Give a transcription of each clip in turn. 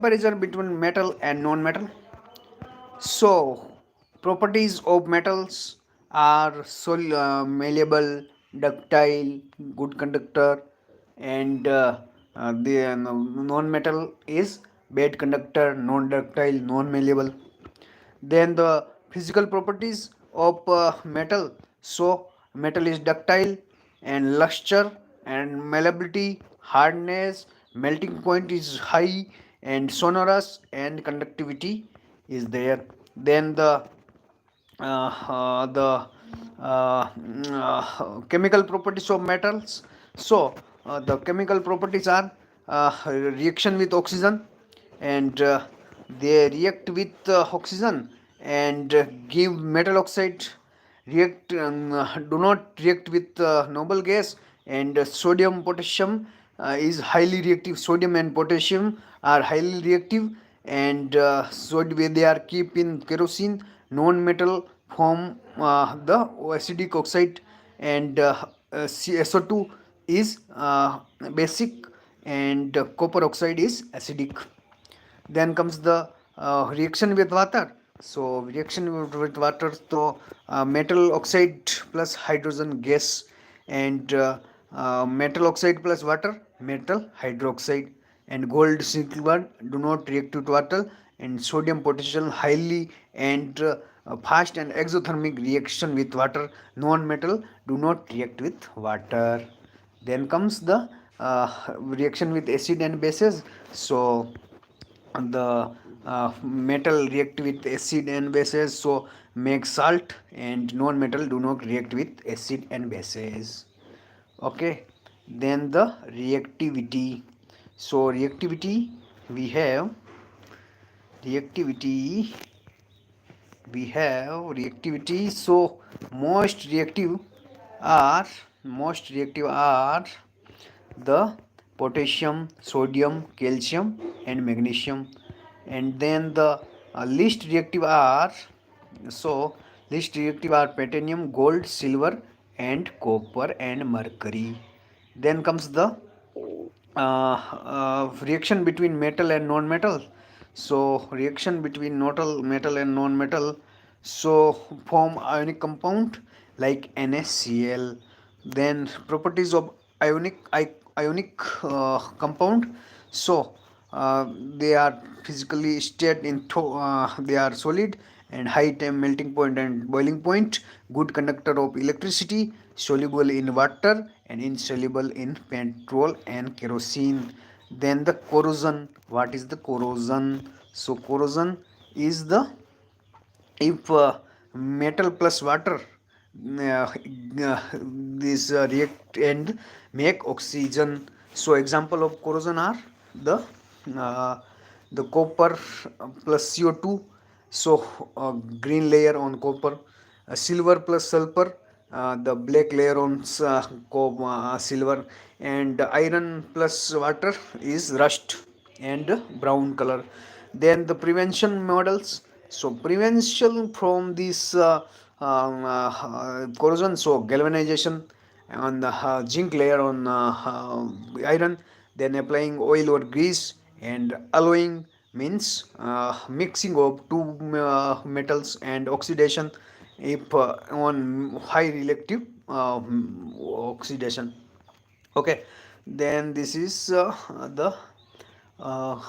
Comparison between metal and non-metal. So, properties of metals are malleable, ductile, good conductor, and the non-metal is bad conductor, non-ductile, non-malleable. Then the physical properties of metal. So, metal is ductile and luster and malleability, hardness, melting point is high, and sonorous and conductivity is there. Then the chemical properties of metals. So the chemical properties are reaction with oxygen, and they react with oxygen and give metal oxide. Do not react with noble gas, and sodium potassium is highly reactive. Sodium and potassium are highly reactive, and so they are keep in kerosene. Non-metal form the acidic oxide, and SO2 is basic, and copper oxide is acidic. Then comes the reaction with water. So reaction with water, so metal oxide plus hydrogen gas, and metal oxide plus water, metal hydroxide, and gold silver do not react with water, and sodium potassium highly and fast and exothermic reaction with water. Non-metal do not react with water. Then comes the reaction with acid and bases. So the metal react with acid and bases, so make salt, and non-metal do not react with acid and bases. Okay, then the reactivity. So we have reactivity reactivity. So are most reactive are the potassium, sodium, calcium, and magnesium. And then the least reactive are, so least reactive are platinum, gold, silver, and copper and mercury. Then comes the reaction between metal and non-metal. So reaction between metal and non-metal, so form ionic compound like NaCl. Then properties of ionic compound. So they are physically state they are solid and high time melting point and boiling point, good conductor of electricity, soluble in water and insoluble in petrol and kerosene. Then the corrosion. What is the corrosion? So corrosion is the, if metal plus water this react and make oxygen. So example of corrosion are the uh, the copper plus CO2. So green layer on copper, silver plus sulfur, the black layer on silver, and iron plus water is rust and brown color. Then the prevention models. So prevention from this corrosion. So galvanization on the zinc layer on iron, then applying oil or grease, and alloying means mixing of two metals, and oxidation if on high reactive oxidation. Okay, then this is the uh,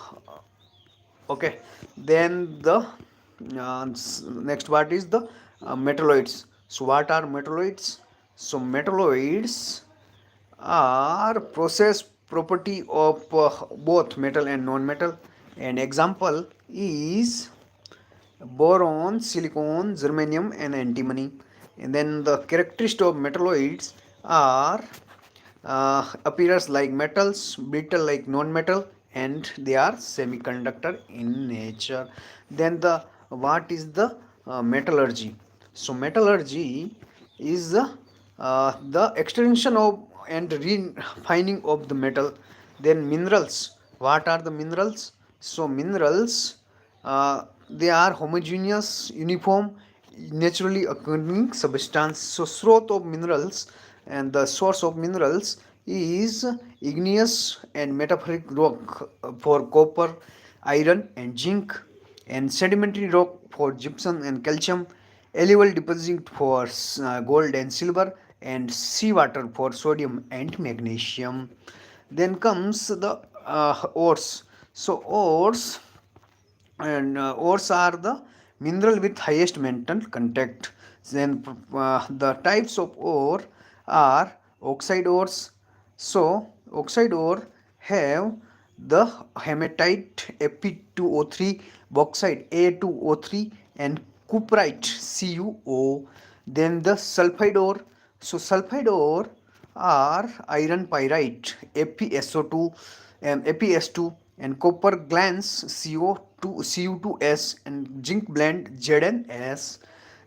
okay, then the next part is the metalloids. So what are metalloids? So metalloids are process property of both metal and non-metal. An example is boron, silicon, germanium, and antimony. And then the characteristics of metalloids are appears like metals, brittle like non-metal, and they are semiconductor in nature. Then the what is the metallurgy? So metallurgy is the extension of and refining of the metal. Then minerals. What are the minerals? So minerals, they are homogeneous, uniform, naturally occurring substance. So source of minerals, and the source of minerals is igneous and metamorphic rock for copper, iron and zinc, and sedimentary rock for gypsum and calcium, alluvial deposit for gold and silver, and seawater for sodium and magnesium. Then comes the ores. So ores and ores are the mineral with highest metal content. Then the types of ore are oxide ores. So oxide ore have the hematite Fe2O3, bauxite A2O3, and cuprite CuO. Then the sulfide ore. So sulfide ore are iron pyrite FeSO2 and FeS2, and copper glans CO2 Cu2S, and zinc blend ZnS.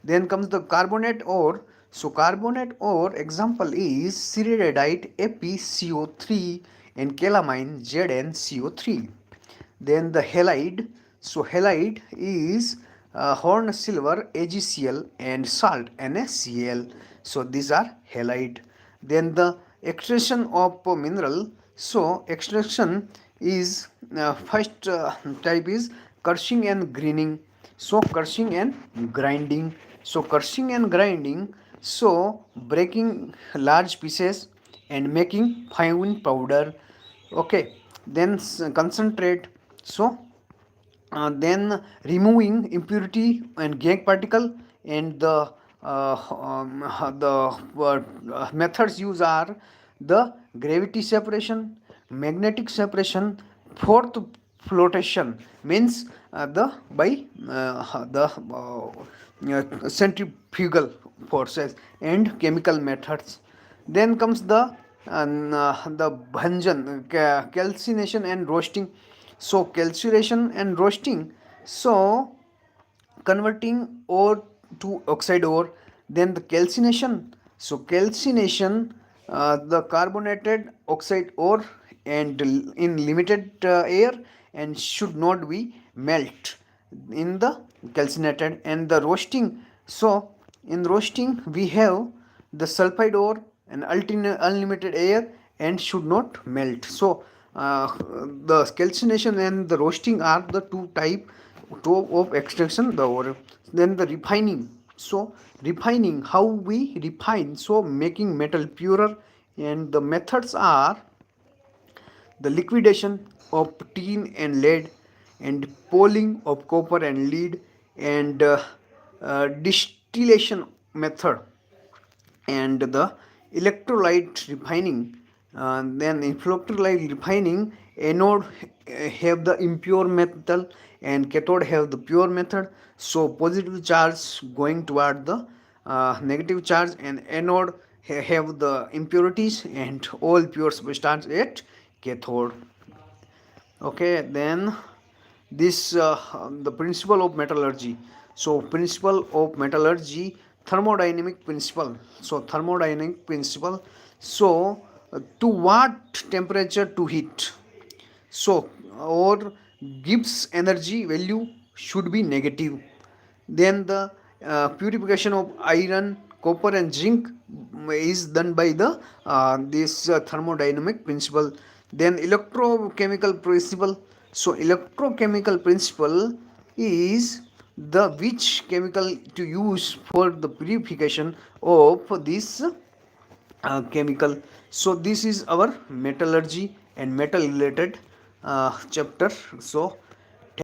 Then comes the carbonate ore. So carbonate ore example is ceridite FeCO3 and calamine ZnCO3. Then the halide. So halide is horn silver AgCl and salt NaCl. So these are halide. Then the extraction of mineral. So extraction is first type is crushing and grinding. So crushing and grinding. So crushing and grinding. So breaking large pieces and making fine powder. Okay. Then concentrate. So then removing impurity and gangue particle, and the methods used are the gravity separation, magnetic separation, fourth flotation means the by centrifugal forces, and chemical methods. Then comes the bhanjan, calcination and roasting. So calcination and roasting. So converting ore to oxide ore. Then the calcination. So calcination, the carbonated oxide ore, and in limited air, and should not be melt in the calcinated. And the roasting. So in roasting we have the sulfide ore and unlimited air, and should not melt. So the calcination and the roasting are the two of extraction the ore. Then the refining. So refining, how we refine, so making metal purer, and the methods are the liquidation of tin and lead, and poling of copper and lead, and distillation method, and the electrolyte refining. Then electrolyte refining, anode have the impure metal, and cathode have the pure method. So positive charge going toward the negative charge, and anode have the impurities, and all pure substance at cathode. Okay, then this the principle of metallurgy. So principle of metallurgy, thermodynamic principle. So thermodynamic principle. So to what temperature to heat, so or gives energy value should be negative. Then the purification of iron, copper, and zinc is done by the this thermodynamic principle. Then electrochemical principle. So electrochemical principle is the which chemical to use for the purification of this chemical. So this is our metallurgy and metal related chapter. So